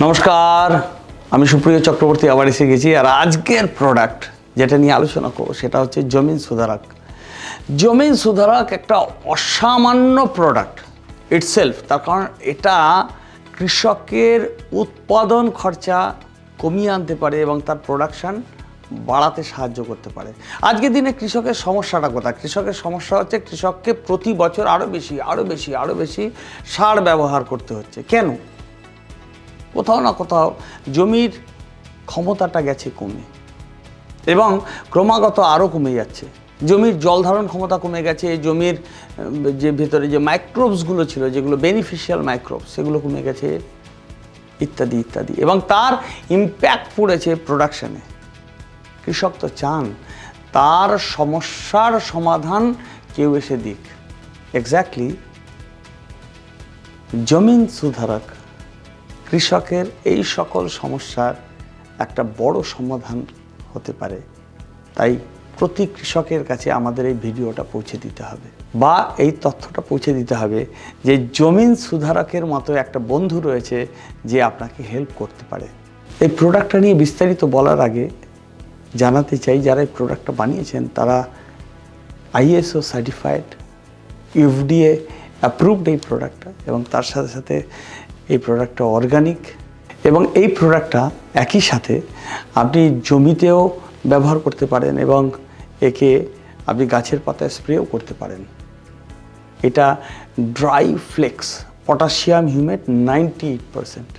নমস্কার, আমি সুপ্রিয় চক্রবর্তী আবার এসে গেছি। আর আজকের প্রোডাক্ট যেটা নিয়ে আলোচনা করব সেটা হচ্ছে জমিন সুধারক। জমিন সুধারক একটা অসামান্য প্রোডাক্ট ইটসেলফ, তার কারণ এটা কৃষকের উৎপাদন খরচা কমিয়ে আনতে পারে এবং তার প্রোডাকশান বাড়াতে সাহায্য করতে পারে। আজকের দিনে কৃষকের সমস্যাটা কোথায়? কৃষকের সমস্যা হচ্ছে কৃষককে প্রতি বছর আরও বেশি সার ব্যবহার করতে হচ্ছে। কেন? কোথাও না কোথাও জমির ক্ষমতাটা গেছে কমে এবং ক্রমাগত আরও কমে যাচ্ছে। জমির জল ধারণ ক্ষমতা কমে গেছে, জমির যে ভেতরে যে মাইক্রোবসগুলো ছিল, যেগুলো বেনিফিশিয়াল মাইক্রোবস, সেগুলো কমে গেছে, ইত্যাদি ইত্যাদি, এবং তার ইম্প্যাক্ট পড়েছে প্রোডাকশানে। কৃষক তো চান তার সমস্যার সমাধান কেউ এসে দিক। এক্স্যাক্টলি জমিন সুধারক কৃষকের এই সকল সমস্যার একটা বড় সমাধান হতে পারে। তাই প্রতি কৃষকের কাছে আমাদের এই ভিডিওটা পৌঁছে দিতে হবে, বা এই তথ্যটা পৌঁছে দিতে হবে যে জমিন সুধারকের মতো একটা বন্ধু রয়েছে যে আপনাকে হেল্প করতে পারে। এই প্রোডাক্টটা নিয়ে বিস্তারিত বলার আগে জানাতে চাই, যারা এই প্রোডাক্টটা বানিয়েছেন তারা ISO সার্টিফাইড, FDA অ্যাপ্রুভড এই প্রোডাক্টটা, এবং তার সাথে সাথে এই প্রোডাক্টটা অর্গানিক, এবং এই প্রোডাক্টটা একই সাথে আপনি জমিতেও ব্যবহার করতে পারেন এবং একে আপনি গাছের পাতায় স্প্রেও করতে পারেন। এটা ড্রাই ফ্লেক্স পটাশিয়াম হিউমেট 98%।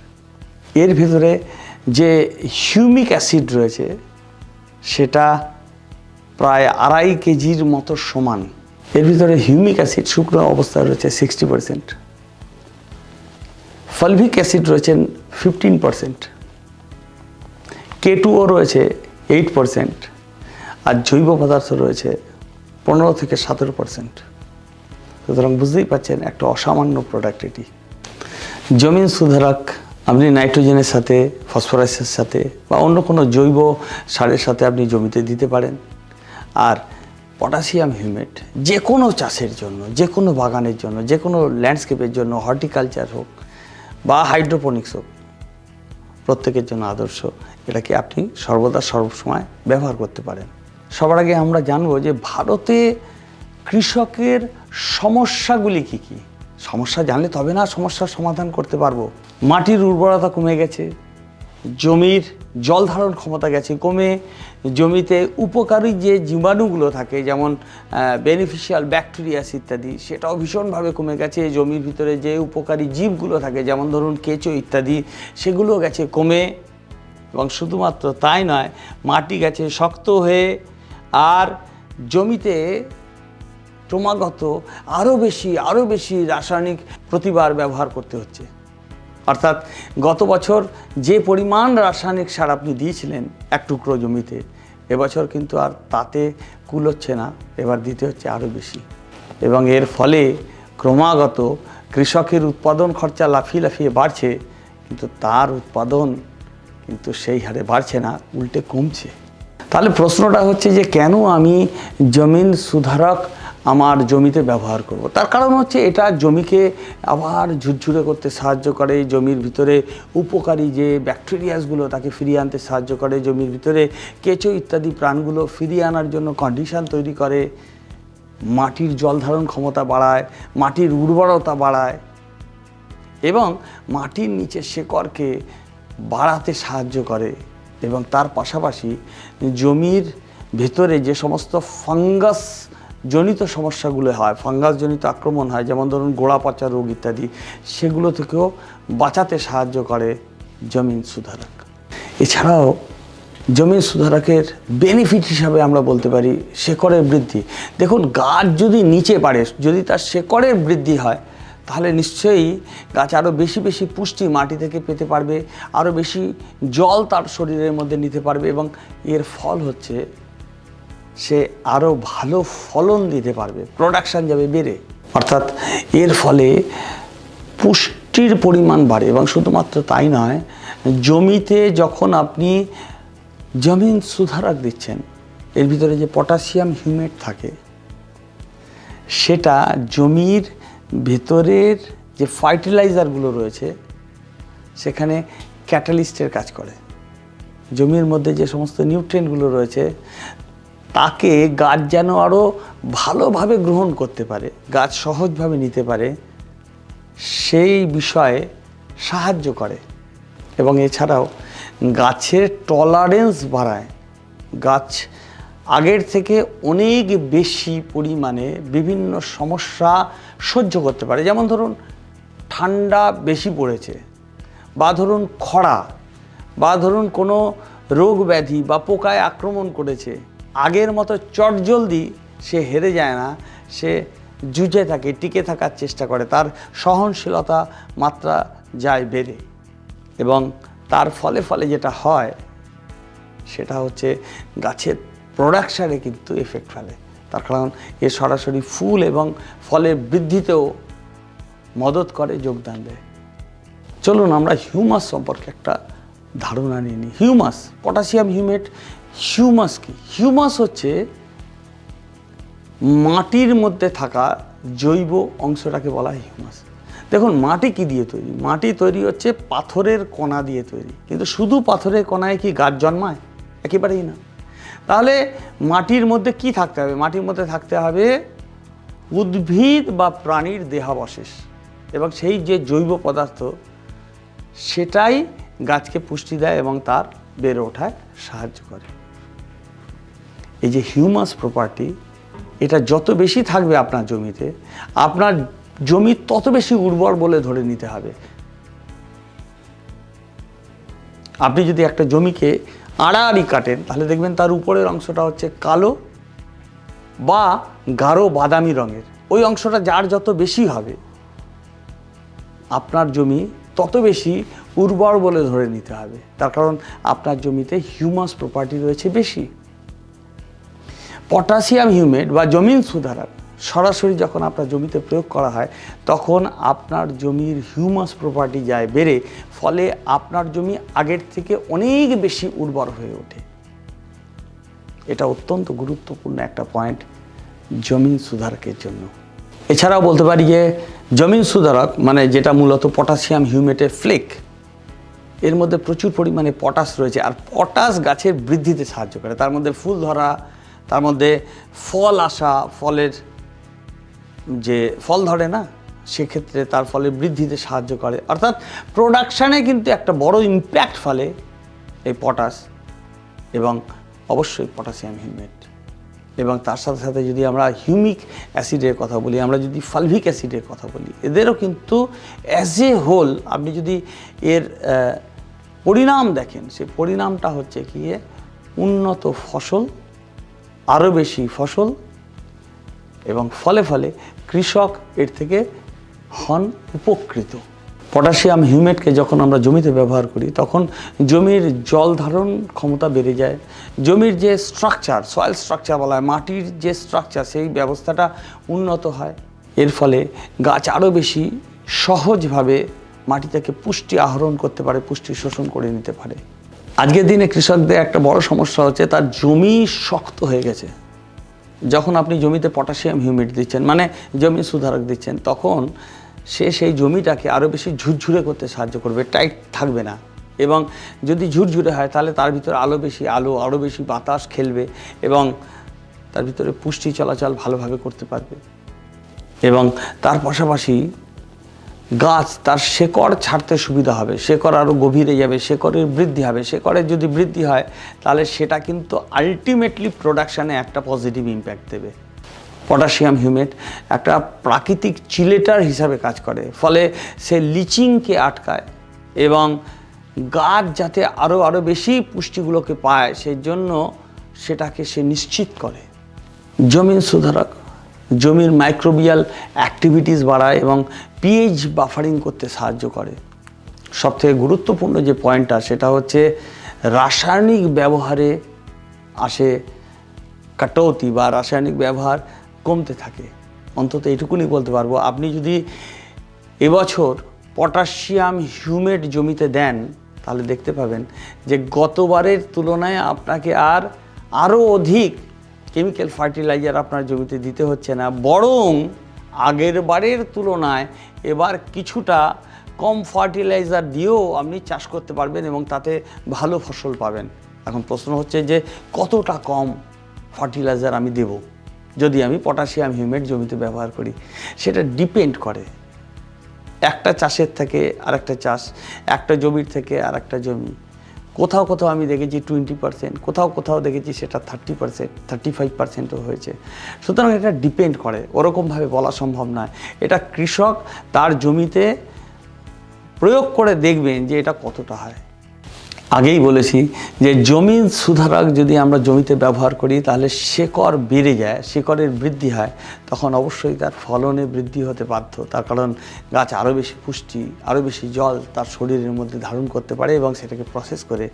এর ভিতরে যে হিউমিক অ্যাসিড রয়েছে সেটা প্রায় 2.5 কেজির মতো সমান। এর ভিতরে হিউমিক অ্যাসিড শুকনো অবস্থায় রয়েছে 60%, ফলভিক অ্যাসিড রয়েছেন 15%, K2O রয়েছে 8%, আর জৈব পদার্থ রয়েছে 15 থেকে 17%। সুতরাং বুঝতেই পারছেন একটা অসামান্য প্রোডাক্ট এটি। জমিন সুধারক আপনি নাইট্রোজেনের সাথে, ফসফরাসের সাথে বা অন্য কোনো জৈব সারের সাথে আপনি জমিতে দিতে পারেন। আর পটাশিয়াম হিউমেট যে কোনো চাষের জন্য, যে কোনো বাগানের জন্য, যে কোনো ল্যান্ডস্কেপের জন্য, হর্টিকালচার হোক বা হাইড্রোপনিক্স হোক, প্রত্যেকের জন্য আদর্শ। এটাকে আপনি সর্বদা সর্বসময় ব্যবহার করতে পারেন। সবার আগে আমরা জানবো যে ভারতে কৃষকের সমস্যাগুলি কী কী। সমস্যা জানলে তবে না সমস্যার সমাধান করতে পারবো। মাটির উর্বরতা কমে গেছে, জমির জল ধারণ ক্ষমতা গেছে কমে, জমিতে উপকারী যে জীবাণুগুলো থাকে যেমন বেনিফিশিয়াল ব্যাকটেরিয়াস ইত্যাদি, সেটাও ভীষণভাবে কমে গেছে। জমির ভিতরে যে উপকারী জীবগুলো থাকে যেমন ধরুন কেঁচো ইত্যাদি, সেগুলো গেছে কমে। এবং শুধুমাত্র তাই নয়, মাটি গেছে শক্ত হয়ে, আর জমিতে ক্রমাগত আরও বেশি রাসায়নিক প্রতিবার ব্যবহার করতে হচ্ছে। অর্থাৎ গত বছর যে পরিমাণ রাসায়নিক সার আপনি দিয়েছিলেন এক টুকরো জমিতে, এবছর কিন্তু আর তাতে কুলোচ্ছে না, এবার দিতে হচ্ছে আরও বেশি। এবং এর ফলে ক্রমাগত কৃষকের উৎপাদন খরচা লাফিয়ে বাড়ছে, কিন্তু তার উৎপাদন কিন্তু সেই হারে বাড়ছে না, উল্টে কমছে। তাহলে প্রশ্নটা হচ্ছে যে কেন আমি জমিন সুধারক আমার জমিতে ব্যবহার করব? তার কারণ হচ্ছে এটা জমিকে আবার ঝুরঝুরে করতে সাহায্য করে, জমির ভিতরে উপকারী যে ব্যাকটেরিয়াসগুলো তাকে ফিরিয়ে আনতে সাহায্য করে, জমির ভিতরে কেঁচো ইত্যাদি প্রাণগুলো ফিরিয়ে আনার জন্য কন্ডিশন তৈরি করে, মাটির জল ধারণ ক্ষমতা বাড়ায়, মাটির উর্বরতা বাড়ায়, এবং মাটির নিচের শেকড়কে বাড়াতে সাহায্য করে। এবং তার পাশাপাশি জমির ভেতরে যে সমস্ত ফাঙ্গাস জনিত সমস্যাগুলো হয়, ফাঙ্গাস জনিত আক্রমণ হয়, যেমন ধরুন গোড়া পচা রোগ ইত্যাদি, সেগুলো থেকেও বাঁচাতে সাহায্য করে জমিন সুধারক। এছাড়াও জমিন সুধারকের বেনিফিট হিসাবে আমরা বলতে পারি শেকড়ের বৃদ্ধি। দেখুন, গাছ যদি নিচে বাড়ে, যদি তার শেকড়ের বৃদ্ধি হয়, তাহলে নিশ্চয়ই গাছ আরও বেশি পুষ্টি মাটি থেকে পেতে পারবে, আরও বেশি জল তার শরীরের মধ্যে নিতে পারবে, এবং এর ফল হচ্ছে সে আরও ভালো ফলন দিতে পারবে, প্রোডাকশান যাবে বেড়ে। অর্থাৎ এর ফলে পুষ্টির পরিমাণ বাড়ে। এবং শুধুমাত্র তাই নয়, জমিতে যখন আপনি জমিন সুধারক দিচ্ছেন, এর ভিতরে যে পটাশিয়াম হিউমেট থাকে সেটা জমির ভেতরের যে ফার্টিলাইজারগুলো রয়েছে সেখানে ক্যাটালিস্টের কাজ করে। জমির মধ্যে যে সমস্ত নিউট্রিয়েন্টগুলো রয়েছে তাকে গাছ যেন আরও ভালোভাবে গ্রহণ করতে পারে, গাছ সহজভাবে নিতে পারে, সেই বিষয়ে সাহায্য করে। এবং এছাড়াও গাছের টলারেন্স বাড়ায়। গাছ আগের থেকে অনেক বেশি পরিমাণে বিভিন্ন সমস্যা সহ্য করতে পারে। যেমন ধরুন ঠান্ডা বেশি পড়েছে, বা ধরুন খরা, বা ধরুন কোনো রোগ ব্যাধি বা পোকায় আক্রমণ করেছে, আগের মতো চটজলদি সে হেরে যায় না, সে যুঝে থাকে, টিকে থাকার চেষ্টা করে, তার সহনশীলতা মাত্রা যায় বেড়ে। এবং তার ফলে যেটা হয় সেটা হচ্ছে গাছের প্রোডাকশানে কিন্তু এফেক্ট ফেলে। তার কারণ এ সরাসরি ফুল এবং ফলের বৃদ্ধিতেও মদত করে, যোগদান দেয়। চলুন আমরা হিউমাস সম্পর্কে একটা ধারণা নিয়ে নিই। Humus, potassium humate. হিউমাস কি? হিউমাস হচ্ছে মাটির মধ্যে থাকা জৈব অংশটাকে বলা হয় হিউমাস। দেখুন মাটি কি দিয়ে তৈরি? মাটি তৈরি হচ্ছে পাথরের কণা দিয়ে তৈরি। কিন্তু শুধু পাথরের কণায় কি গাছ জন্মায়? একেবারেই না। তাহলে মাটির মধ্যে কি থাকতে হবে? মাটির মধ্যে থাকতে হবে উদ্ভিদ বা প্রাণীর দেহাবশেষ, এবং সেই যে জৈব পদার্থ সেটাই গাছকে পুষ্টি দেয় এবং তার বেড়ে ওঠায় সাহায্য করে। এই যে হিউমাস প্রপার্টি, এটা যত বেশি থাকবে আপনার জমিতে, আপনার জমি তত বেশি উর্বর বলে ধরে নিতে হবে। আপনি যদি একটা জমিকে আড়াআড়ি কাটেন তাহলে দেখবেন তার উপরের অংশটা হচ্ছে কালো বা গাঢ় বাদামি রঙের। ওই অংশটা যার যত বেশি হবে আপনার জমি তত বেশি উর্বর বলে ধরে নিতে হবে। তার কারণ আপনার জমিতে হিউমাস প্রপার্টি রয়েছে বেশি। পটাশিয়াম হিউমেট বা জমিন সুধারক সরাসরি যখন আপনার জমিতে প্রয়োগ করা হয় তখন আপনার জমির হিউমাস প্রপার্টি যায় বেড়ে, ফলে আপনার জমি আগের থেকে অনেক বেশি উর্বর হয়ে ওঠে। এটা অত্যন্ত গুরুত্বপূর্ণ একটা পয়েন্ট জমিন সুধারকের জন্য। এছাড়াও বলতে পারি যে জমিন সুধারক মানে যেটা মূলত পটাশিয়াম হিউমেটের ফ্লেক, এর মধ্যে প্রচুর পরিমাণে পটাশ রয়েছে, আর পটাশ গাছের বৃদ্ধিতে সাহায্য করে। তার মধ্যে ফুল ধরা, তার মধ্যে ফল আসা, ফলের যে ফল ধরে না সেক্ষেত্রে তার ফলের বৃদ্ধিতে সাহায্য করে। অর্থাৎ প্রোডাকশানে কিন্তু একটা বড় ইম্প্যাক্ট ফেলে এই পটাশ, এবং অবশ্যই পটাশিয়াম হিউমেট। এবং তার সাথে সাথে যদি আমরা হিউমিক অ্যাসিডের কথা বলি, আমরা যদি ফালভিক অ্যাসিডের কথা বলি, এদেরও কিন্তু অ্যাজ এ হোল আপনি যদি এর পরিণাম দেখেন, সেই পরিণামটা হচ্ছে কি উন্নত ফসল, আরও বেশি ফসল, এবং ফলে কৃষক এর থেকে হন উপকৃত। পটাশিয়াম হিউমেটকে যখন আমরা জমিতে ব্যবহার করি তখন জমির জল ধারণ ক্ষমতা বেড়ে যায়, জমির যে স্ট্রাকচার, সয়েল স্ট্রাকচার বলা হয়, মাটির যে স্ট্রাকচার, সেই ব্যবস্থাটা উন্নত হয়। এর ফলে গাছ আরও বেশি সহজভাবে মাটি থেকে পুষ্টি আহরণ করতে পারে, পুষ্টি শোষণ করে নিতে পারে। আজকের দিনে কৃষকদের একটা বড় সমস্যা হচ্ছে তার জমি শক্ত হয়ে গেছে। যখন আপনি জমিতে পটাশিয়াম হিউমেট দিচ্ছেন, মানে জমি সুধারক দিচ্ছেন, তখন সে সেই জমিটাকে আরও বেশি ঝুরঝুরে করতে সাহায্য করবে, টাইট থাকবে না। এবং যদি ঝুরঝুরে হয় তাহলে তার ভিতরে আরও বেশি বাতাস খেলবে এবং তার ভিতরে পুষ্টি চলাচল ভালোভাবে করতে পারবে। এবং তার পাশাপাশি গাছ তার শেকড় ছাড়তে সুবিধা হবে, শেকড় আরও গভীরে যাবে, শেকড়ের বৃদ্ধি হবে। শেকড়ের যদি বৃদ্ধি হয় তাহলে সেটা কিন্তু আলটিমেটলি প্রোডাকশানে একটা পজিটিভ ইম্প্যাক্ট দেবে। পটাশিয়াম হিউমেট একটা প্রাকৃতিক চিলেটার হিসাবে কাজ করে, ফলে সে লিচিংকে আটকায় এবং গাছ যাতে আরও বেশি পুষ্টিগুলোকে পায় সেই জন্য সেটাকে সে নিশ্চিত করে। জমিন সুধারক জমির মাইক্রোবিয়াল অ্যাক্টিভিটিস বাড়ায় এবং পিএইচ বাফারিং করতে সাহায্য করে। সবথেকে গুরুত্বপূর্ণ যে পয়েন্টটা সেটা হচ্ছে রাসায়নিক ব্যবহারে আসে কাটৌতি বা রাসায়নিক ব্যবহার কমতে থাকে। অন্তত এটুকুনি বলতে পারবো, আপনি যদি এবছর পটাশিয়াম হিউমেট জমিতে দেন তাহলে দেখতে পাবেন যে গতবারের তুলনায় আপনাকে আরও অধিক কেমিক্যাল ফার্টিলাইজার আপনার জমিতে দিতে হচ্ছে না, বরং আগের বারের তুলনায় এবার কিছুটা কম ফার্টিলাইজার দিয়েও আপনি চাষ করতে পারবেন এবং তাতে ভালো ফসল পাবেন। এখন প্রশ্ন হচ্ছে যে কতটা কম ফার্টিলাইজার আমি দেব যদি আমি পটাশিয়াম হিউমেট জমিতে ব্যবহার করি, সেটা ডিপেন্ড করে একটা চাষের থেকে আরেকটা চাষ, একটা জমির থেকে আরেকটা জমি। কোথাও কোথাও আমি দেখেছি 20%, কোথাও দেখেছি সেটা 30%, 35%ও হয়েছে। সুতরাং এটা ডিপেন্ড করে, ওরকমভাবে বলা সম্ভব নয়। এটা কৃষক তার জমিতে প্রয়োগ করে দেখবেন যে এটা কতটা হয়। আগেই বলেছি যে জমিন সুধারক যদি আমরা জমিতে ব্যবহার করি তাহলে শেকড় বেড়ে যায়, শেকড়ের বৃদ্ধি হয়, তখন অবশ্যই তার ফলনে বৃদ্ধি হতে বাধ্য। তার কারণ গাছ আরও বেশি পুষ্টি, আরও বেশি জল তার শরীরের মধ্যে ধারণ করতে পারে এবং সেটাকে প্রসেস করে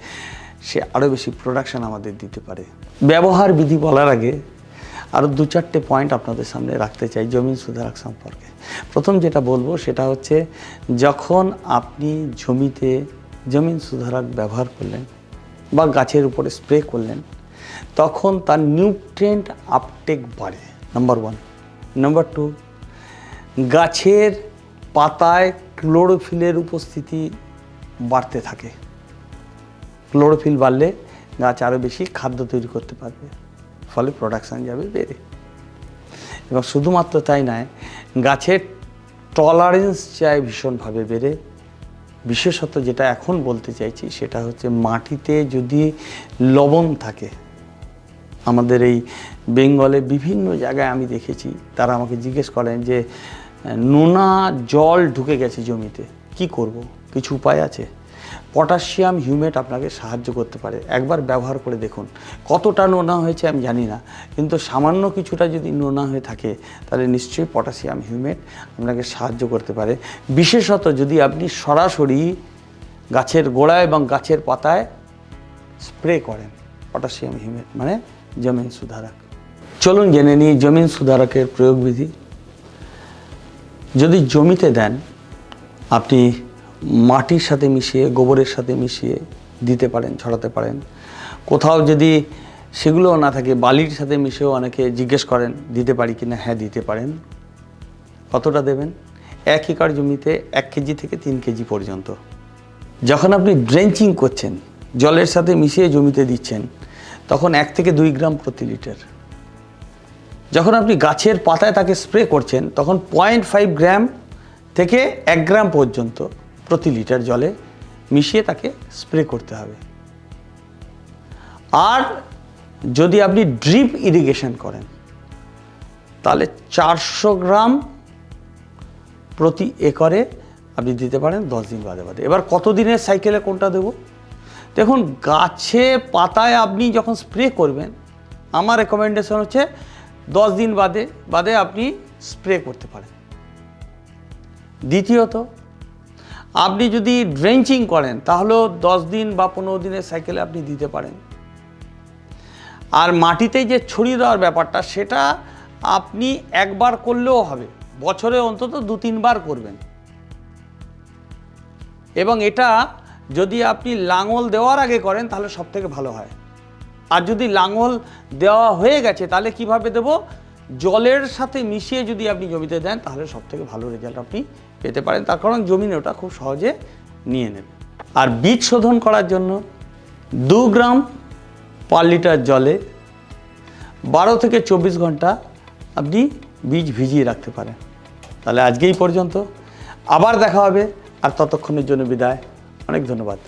সে আরও বেশি প্রোডাকশন আমাদের দিতে পারে। ব্যবহার বিধি বলার আগে আরও 2-4টে পয়েন্ট আপনাদের সামনে রাখতে চাই জমিন সুধারক সম্পর্কে। প্রথম যেটা বলবো সেটা হচ্ছে, যখন আপনি জমিতে জমিন সুধারক ব্যবহার করলেন বা গাছের উপরে স্প্রে করলেন, তখন তার নিউট্রিয়েন্ট আপটেক বাড়ে, নাম্বার 1। নাম্বার 2, গাছের পাতায় ক্লোরোফিলের উপস্থিতি বাড়তে থাকে। ক্লোরোফিল বাড়লে গাছ আরও বেশি খাদ্য তৈরি করতে পারবে, ফলে প্রোডাকশান যাবে বেড়ে। এবং শুধুমাত্র তাই নয়, গাছের টলারেন্স চায় ভীষণভাবে বেড়ে। বিশেষত যেটা এখন বলতে চাইছি সেটা হচ্ছে, মাটিতে যদি লবণ থাকে, আমাদের এই বেঙ্গলে বিভিন্ন জায়গায় আমি দেখেছি তারা আমাকে জিজ্ঞেস করেন যে নোনা জল ঢুকে গেছে জমিতে, কি করব? কিছু উপায় আছে? পটাশিয়াম হিউমেট আপনাকে সাহায্য করতে পারে। একবার ব্যবহার করে দেখুন। কতটা নোনা হয়েছে আমি জানি না, কিন্তু সামান্য কিছুটা যদি নোনা হয়ে থাকে তাহলে নিশ্চয়ই পটাশিয়াম হিউমেট আপনাকে সাহায্য করতে পারে। বিশেষত যদি আপনি সরাসরি গাছের গোড়ায় এবং গাছের পাতায় স্প্রে করেন পটাশিয়াম হিউমেট, মানে জমিন সুধারক। চলুন জেনে নিই জমিন সুধারকের প্রয়োগবিধি। যদি জমিতে দেন, আপনি মাটির সাথে মিশিয়ে, গোবরের সাথে মিশিয়ে দিতে পারেন, ছড়াতে পারেন। কোথাও যদি সেগুলোও না থাকে, বালির সাথে মিশেও অনেকে জিজ্ঞেস করেন দিতে পারি কিনা। হ্যাঁ, দিতে পারেন। কতটা দেবেন? 1 একর জমিতে 1 কেজি থেকে 3 কেজি পর্যন্ত। যখন আপনি ড্রেঞ্চিং করছেন, জলের সাথে মিশিয়ে জমিতে দিচ্ছেন, তখন 1 থেকে 2 গ্রাম প্রতি লিটার। যখন আপনি গাছের পাতায় তাকে স্প্রে করছেন, তখন 0.5 গ্রাম থেকে 1 গ্রাম পর্যন্ত প্রতি লিটার জলে মিশিয়ে তাকে স্প্রে করতে হবে। আর যদি আপনি ড্রিপ ইরিগেশন করেন তাহলে 400 গ্রাম প্রতি একরে আপনি দিতে পারেন 10 দিন বাদে বাদে। এবার কত দিনের সাইকেলে কোনটা দেব? দেখুন, গাছে পাতায় আপনি যখন স্প্রে করবেন, আমার রেকমেন্ডেশন হচ্ছে 10 দিন বাদে বাদে আপনি স্প্রে করতে পারেন। দ্বিতীয়ত, আপনি যদি ড্রেঞ্চিং করেন তাহলেও 10 দিন বা 15 দিনের সাইকেলে আপনি দিতে পারেন। আর মাটিতে যে ছড়িয়ে দেওয়ার ব্যাপারটা, সেটা আপনি একবার করলেও হবে, বছরে অন্তত 2-3 বার করবেন। এবং এটা যদি আপনি লাঙল দেওয়ার আগে করেন তাহলে সব থেকে ভালো হয়। আর যদি লাঙল দেওয়া হয়ে গেছে তাহলে কিভাবে দেব? জলের সাথে মিশিয়ে যদি আপনি জমিতে দেন তাহলে সব থেকে ভালো রেজাল্ট আপনি পেতে পারেন। তার কারণ জমিন ওটা খুব সহজে নিয়ে নেবে। আর বীজ শোধন করার জন্য 2 গ্রাম পার লিটার জলে 12 থেকে 24 ঘন্টা আপনি বীজ ভিজিয়ে রাখতে পারেন। তাহলে আজকে এই পর্যন্ত, আবার দেখা হবে। আর ততক্ষণের জন্য বিদায়। অনেক ধন্যবাদ।